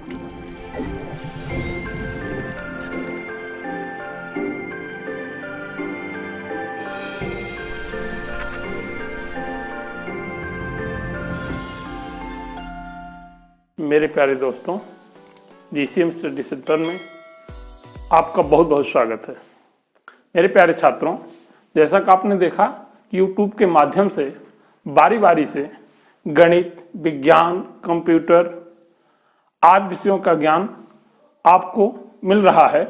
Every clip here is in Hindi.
मेरे प्यारे दोस्तों, जीसीएम स्टडी सेंटर में आपका बहुत बहुत स्वागत है। मेरे प्यारे छात्रों, जैसा कि आपने देखा कि यूट्यूब के माध्यम से बारी बारी से गणित, विज्ञान, कंप्यूटर आदि विषयों का ज्ञान आपको मिल रहा है।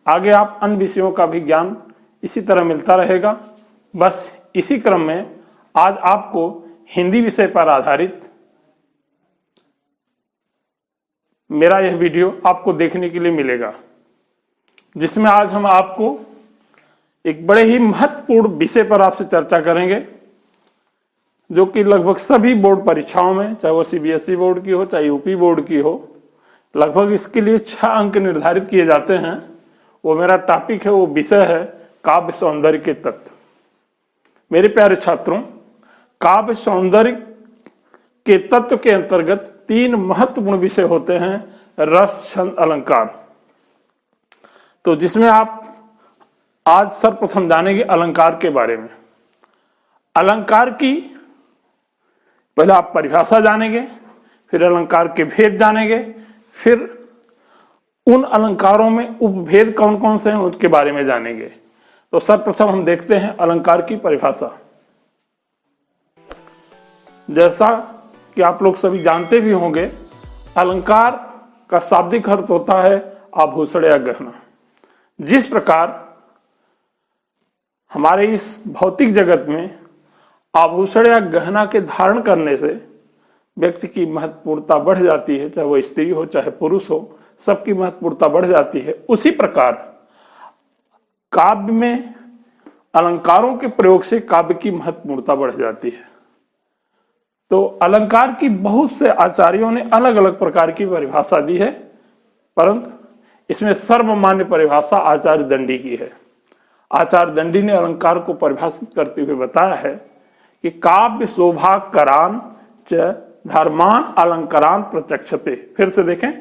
आगे आप अन्य विषयों का भी ज्ञान इसी तरह मिलता रहेगा। बस इसी क्रम में आज आपको हिंदी विषय पर आधारित मेरा यह वीडियो आपको देखने के लिए मिलेगा, जिसमें आज हम आपको एक बड़े ही महत्वपूर्ण विषय पर आपसे चर्चा करेंगे, जो कि लगभग सभी बोर्ड परीक्षाओं में, चाहे वो सीबीएसई बोर्ड की हो चाहे यूपी बोर्ड की हो, लगभग इसके लिए 6 अंक निर्धारित किए जाते हैं। वो मेरा टॉपिक है, वो विषय है काव्य सौंदर्य के तत्व। मेरे प्यारे छात्रों, काव्य सौंदर्य के तत्व के अंतर्गत 3 महत्वपूर्ण विषय होते हैं, रस, छंद, अलंकार। तो जिसमें आप आज सर्वप्रथम जानेंगे अलंकार के बारे में। अलंकार की पहले आप परिभाषा जानेंगे, फिर अलंकार के भेद जानेंगे, फिर उन अलंकारों में उपभेद कौन कौन से हैं उनके बारे में जानेंगे। तो सर्वप्रथम हम देखते हैं अलंकार की परिभाषा। जैसा कि आप लोग सभी जानते भी होंगे, अलंकार का शाब्दिक अर्थ होता है आभूषण या गहना। जिस प्रकार हमारे इस भौतिक जगत में आभूषण या गहना के धारण करने से व्यक्ति की महत्वपूर्णता बढ़ जाती है, चाहे वो स्त्री हो चाहे पुरुष हो, सबकी महत्वपूर्णता बढ़ जाती है। उसी प्रकार काव्य में अलंकारों के प्रयोग से काव्य की महत्वपूर्णता बढ़ जाती है। तो अलंकार की बहुत से आचार्यों ने अलग अलग प्रकार की परिभाषा दी है, परंतु इसमें सर्वमान्य परिभाषा आचार्य दंडी की है। आचार्य दंडी ने अलंकार को परिभाषित करते हुए बताया है कि काव्य शोभाकरान च धर्मान अलंकारान प्रचक्षते। फिर से देखें,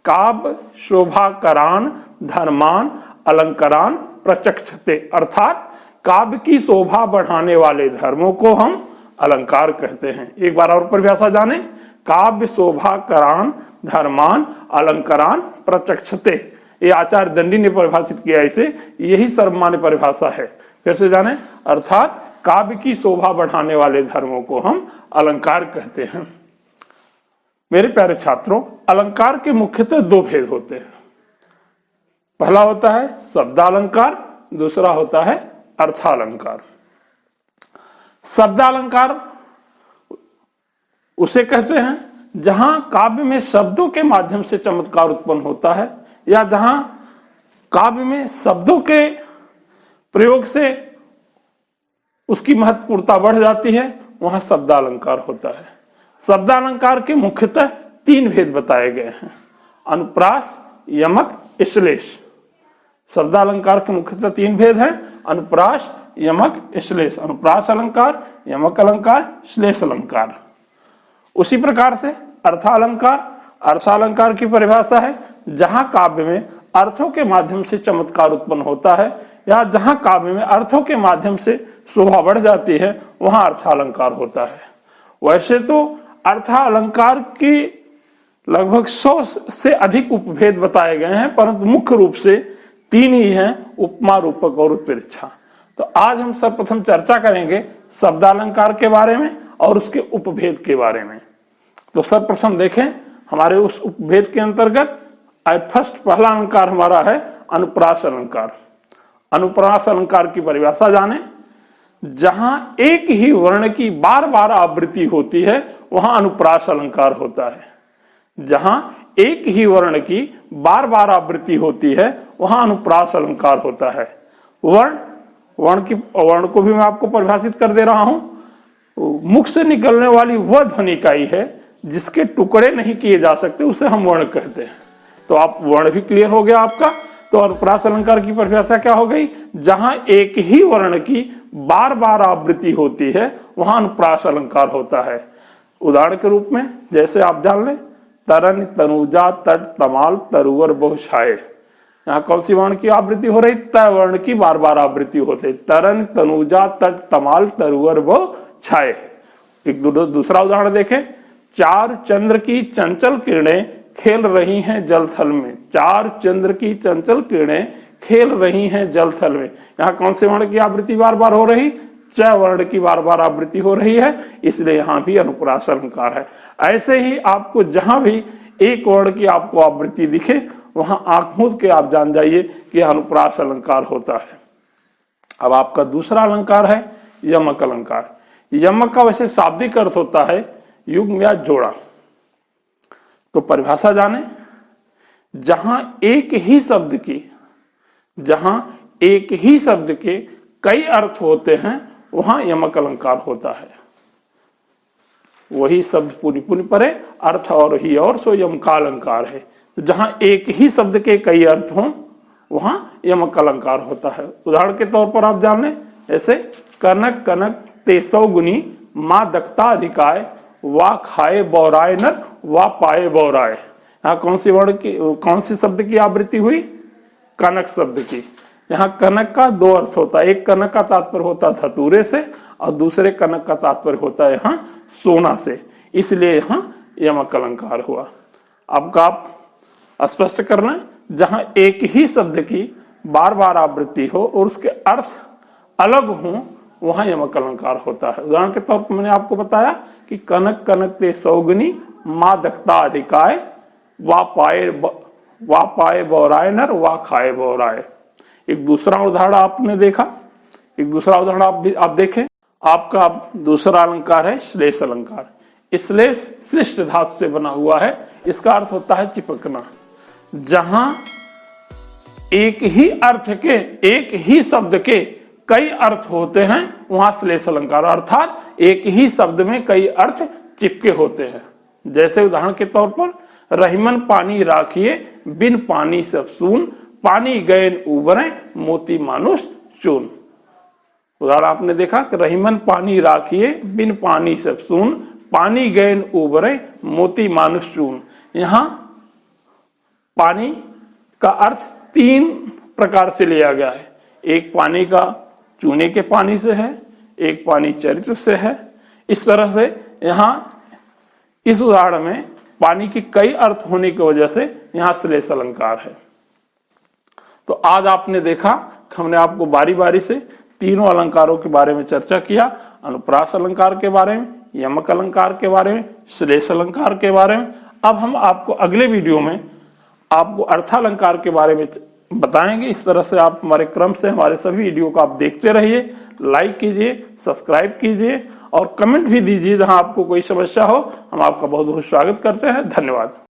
काव्य शोभाकरान धर्मान अलंकारान प्रचक्षते, अर्थात काव्य की शोभा बढ़ाने वाले धर्मों को हम अलंकार कहते हैं। एक बार और परिभाषा जाने, काव्य शोभाकरान धर्मान अलंकारान प्रचक्षते। ये आचार्य दंडी ने परिभाषित किया, इसे यही सर्वमान्य परिभाषा है। फिर से जाने, अर्थात काव्य की शोभा बढ़ाने वाले धर्मों को हम अलंकार कहते हैं। मेरे प्यारे छात्रों, अलंकार के मुख्यतः 2 भेद होते हैं। पहला होता है शब्दालंकार, दूसरा होता है अर्थालंकार। शब्दालंकार उसे कहते हैं जहां काव्य में शब्दों के माध्यम से चमत्कार उत्पन्न होता है, या जहां काव्य में शब्दों के प्रयोग से उसकी महत्वपूर्णता बढ़ जाती है, वहां शब्दालंकार होता है। शब्दालंकार के मुख्यतः 3 भेद बताए गए हैं, अनुप्रास, यमक, श्लेष। शब्दालंकार के मुख्यतः 3 भेद हैं, अनुप्रास, यमक, श्लेष। अनुप्रास अलंकार, यमक अलंकार, श्लेष अलंकार। उसी प्रकार से अर्थालंकार। अर्थालंकार की परिभाषा है जहां काव्य में अर्थों के माध्यम से चमत्कार उत्पन्न होता है, या जहां काव्य में अर्थों के माध्यम से शोभा बढ़ जाती है, वहां अर्थालंकार होता है। वैसे तो अर्थालंकार की लगभग 100 से अधिक उपभेद बताए गए हैं, परंतु मुख्य रूप से 3 ही हैं, उपमा, रूपक और उत्प्रेक्षा। तो आज हम सर्वप्रथम चर्चा करेंगे शब्दालंकार के बारे में और उसके उपभेद के बारे में। तो सर्वप्रथम देखें, हमारे उस उपभेद के अंतर्गत पहला अलंकार हमारा है अनुप्रास अलंकार। अनुप्रास अलंकार की परिभाषा जाने, जहां एक ही वर्ण की बार बार आवृत्ति होती है वहां अनुप्रास अलंकार होता है। जहां एक ही वर्ण की बार बार आवृत्ति होती है वहां अनुप्रास अलंकार होता है। वर्ण को भी मैं आपको परिभाषित कर दे रहा हूं। मुख से निकलने वाली वह ध्वनि इकाई है जिसके टुकड़े नहीं किए जा सकते, उसे हम वर्ण कहते हैं। तो आप वर्ण भी क्लियर हो गया आपका। तो अनुप्रास अलंकार की परिभाषा क्या हो गई? जहां एक ही वर्ण की बार बार आवृत्ति होती है वहां अनुप्रास अलंकार होता है। उदाहरण के रूप में जैसे आप जान लें, तरन तनुजा तट तमाल तरुवर बहु छाए। यहाँ कौन सी वर्ण की आवृत्ति हो रही? त वर्ण की बार बार आवृत्ति होते। तरन तनुजा तट तमाल तरुवर बहु छाए। एक दूसरा उदाहरण देखें। चार चंद्र की चंचल किरणें खेल रही हैं जल थल में। चार चंद्र की चंचल किरणें खेल रही हैं जल थल में। यहाँ कौन से वर्ण की आवृत्ति बार बार हो रही? च वर्ण की बार बार आवृत्ति हो रही है, इसलिए यहां भी अनुप्रास अलंकार है। ऐसे ही आपको जहां भी एक वर्ण की आपको आवृत्ति दिखे वहां आंख मूंद के आप जान जाइए कि अनुप्रास अलंकार होता है। अब आपका दूसरा अलंकार है यमक अलंकार। यमक का वैसे शाब्दिक अर्थ होता है युग्म या जोड़ा। तो परिभाषा जाने। जहां एक ही शब्द के कई अर्थ होते हैं वहां यमक अलंकार होता है। वही शब्द पुनि पुनि परे अर्थ और ही और सो यमका अलंकार है। तो जहां एक ही शब्द के कई अर्थ हों वहां यमक अलंकार होता है। उदाहरण के तौर पर आप जान लें, ऐसे कनक कनक तेसौ गुनी मां दक्ता अधिकाय वा खाए बौराय नर वा पाए बौराय। यहाँ कौन सी शब्द की आवृत्ति हुई? कनक शब्द की। यहाँ कनक का दो अर्थ होता है। एक कनक का तात्पर्य होता है धतूरे से और दूसरे कनक का तात्पर्य होता है यहाँ सोना से, इसलिए यहाँ यमक अलंकार हुआ। आपका आप स्पष्ट करना, जहां एक ही शब्द की बार बार आवृत्ति हो और उसके अर्थ अलग हो वहां यमक अलंकार होता है। उदाहरण के तौर पर मैंने आपको बताया कि कनक कनक ते सौगुनी मां दक्ता अधिकाय वा पाए बौराय नर वा खाए बौराय। एक दूसरा उदाहरण आपने देखा, एक दूसरा उदाहरण आप देखें। आपका दूसरा अलंकार है श्लेष अलंकार। श्लेष श्लिष्ट धातु से बना हुआ है। इसका अर्थ होता है चिपकना। जहां एक ही शब्द के कई अर्थ होते हैं वहां श्लेष अलंकार, अर्थात एक ही शब्द में कई अर्थ चिपके होते हैं। जैसे उदाहरण के तौर पर रहीमन पानी राखिए बिन पानी सब सून पानी गयन उबरे मोती मानुष चून। उदाहरण आपने देखा कि रहीमन पानी राखिए बिन पानी सब सून पानी गयन उबरे मोती मानुष चून। यहां पानी का अर्थ तीन प्रकार से लिया गया है। एक पानी का चूने के पानी से है, एक पानी चरित्र से है। इस तरह से यहां इस उदाहरण में पानी के कई अर्थ होने की वजह से यहां श्लेष अलंकार है। तो आज आपने देखा, हमने आपको बारी बारी से तीनों अलंकारों के बारे में चर्चा किया। अनुप्रास अलंकार के बारे में, यमक अलंकार के बारे में, श्लेष अलंकार के बारे में। अब हम आपको अगले वीडियो में आपको अर्थालंकार के बारे में बताएंगे। इस तरह से आप हमारे क्रम से हमारे सभी वीडियो को आप देखते रहिए, लाइक कीजिए, सब्सक्राइब कीजिए और कमेंट भी दीजिए। जहां आपको कोई समस्या हो हम आपका बहुत बहुत स्वागत करते हैं। धन्यवाद।